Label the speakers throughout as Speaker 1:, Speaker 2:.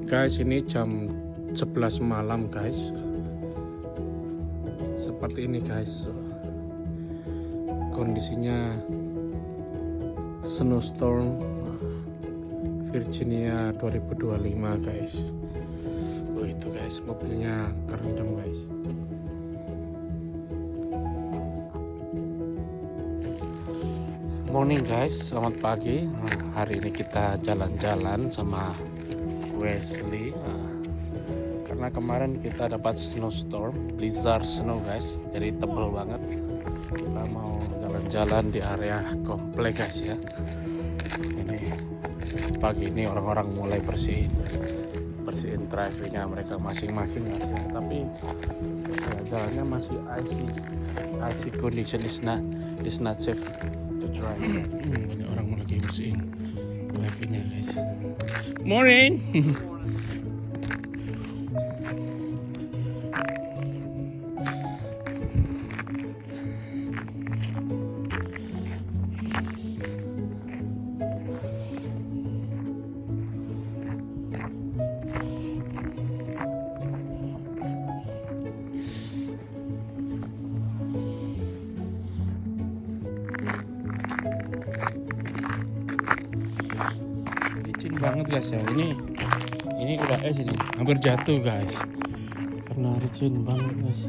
Speaker 1: guys, ini jam 11 malam guys. Seperti ini guys, kondisinya snowstorm Virginia 2025 guys. Oh itu guys, mobilnya kerendam guys. Morning guys, selamat pagi. Hari ini kita jalan-jalan sama Wesley. Karena kemarin kita dapat snowstorm, blizzard snow guys, jadi tebel banget. Kita mau jalan-jalan di area komplek guys ya. Ini pagi ini orang-orang mulai bersihin drivingnya mereka masing-masing ya. Tapi ya, jalannya masih icy condition, is not safe to drive. Ini orang lagi bersihin drivingnya guys. Morning. Licin banget guys ya, ini udah es, ini hampir jatuh guys karena licin banget guys.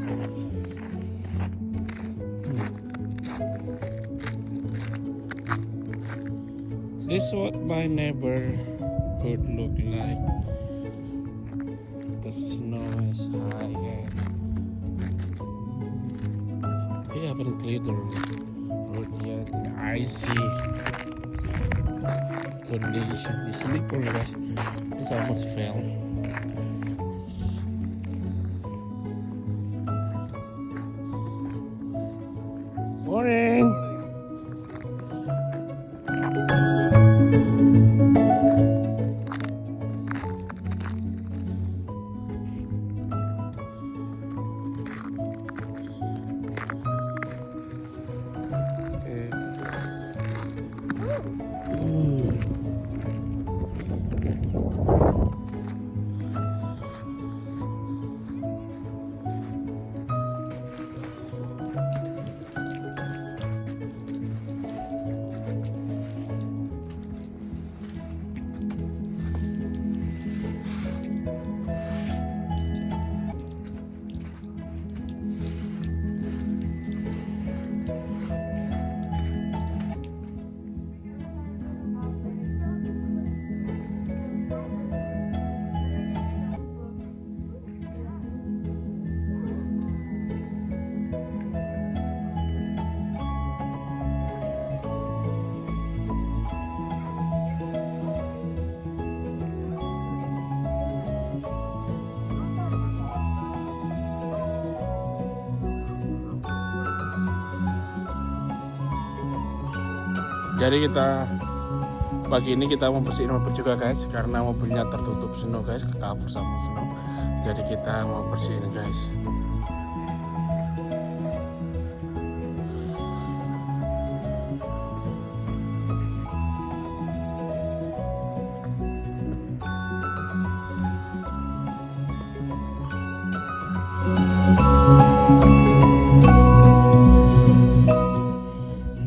Speaker 1: This what my neighborhood look like. The snow is high and we haven't cleared the road yet. Icy condition. It's slippery guys. It's almost fell. Morning. Jadi kita pagi ini kita mau bersihin mobil juga guys, karena mobilnya tertutup snow guys, ke cover sama snow. Jadi kita mau bersihin guys.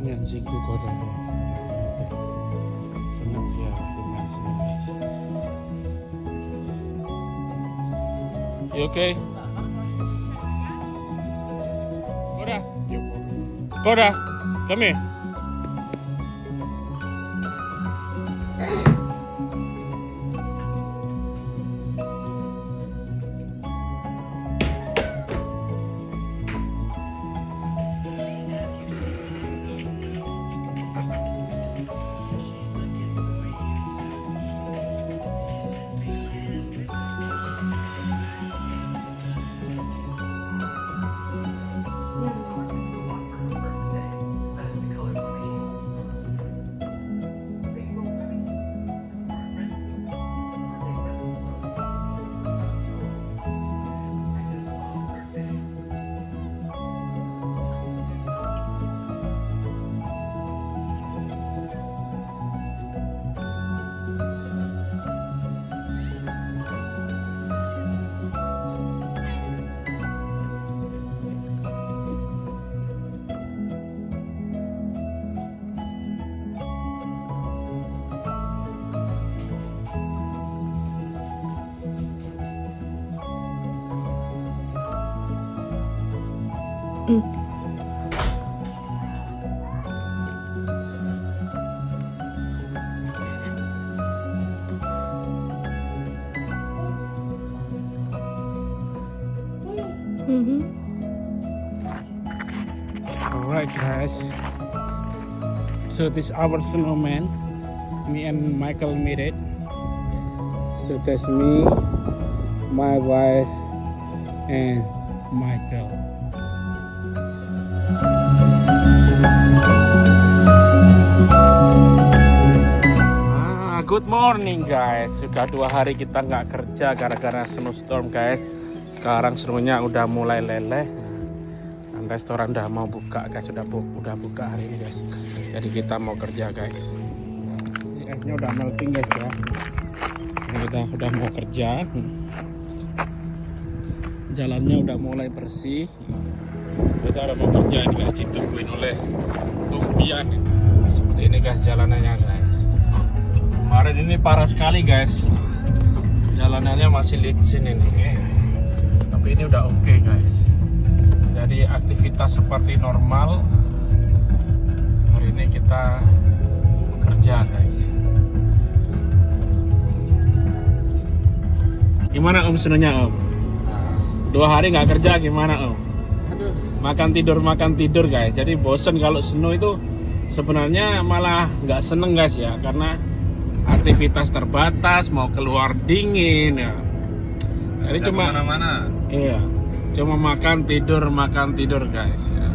Speaker 1: Ini anjingku kodok. Senang dia bermain snow guys. You okay? Koda, come here.
Speaker 2: That is the color
Speaker 1: Alright guys, so this our snowman. Me and Michael made it. So that's me, my wife, and Michael. Good morning guys. Sudah 2 hari kita nggak kerja gara-gara snowstorm guys. Sekarang snownya udah mulai leleh. Dan restoran udah mau buka guys. Udah buka hari ini guys. Jadi kita mau kerja guys. Ini esnya udah melting guys ya. Ini kita udah mau kerja. Jalannya udah mulai bersih. Kita udah mau kerja ini guys. Ditungguin oleh tumpian. Seperti ini guys jalanannya guys. Kemarin ini parah sekali guys. Jalanannya masih licin ini guys. Tapi ini udah oke guys. Jadi aktivitas seperti normal. Hari ini kita kerja guys. Gimana Om senangnya Om? 2 hari nggak kerja gimana Om? Makan tidur guys. Jadi bosen kalau snow itu sebenarnya malah nggak seneng guys ya, karena aktivitas terbatas, mau keluar dingin ya. Jadi cuma
Speaker 2: mana-mana.
Speaker 1: Iya. Cuma makan tidur guys ya.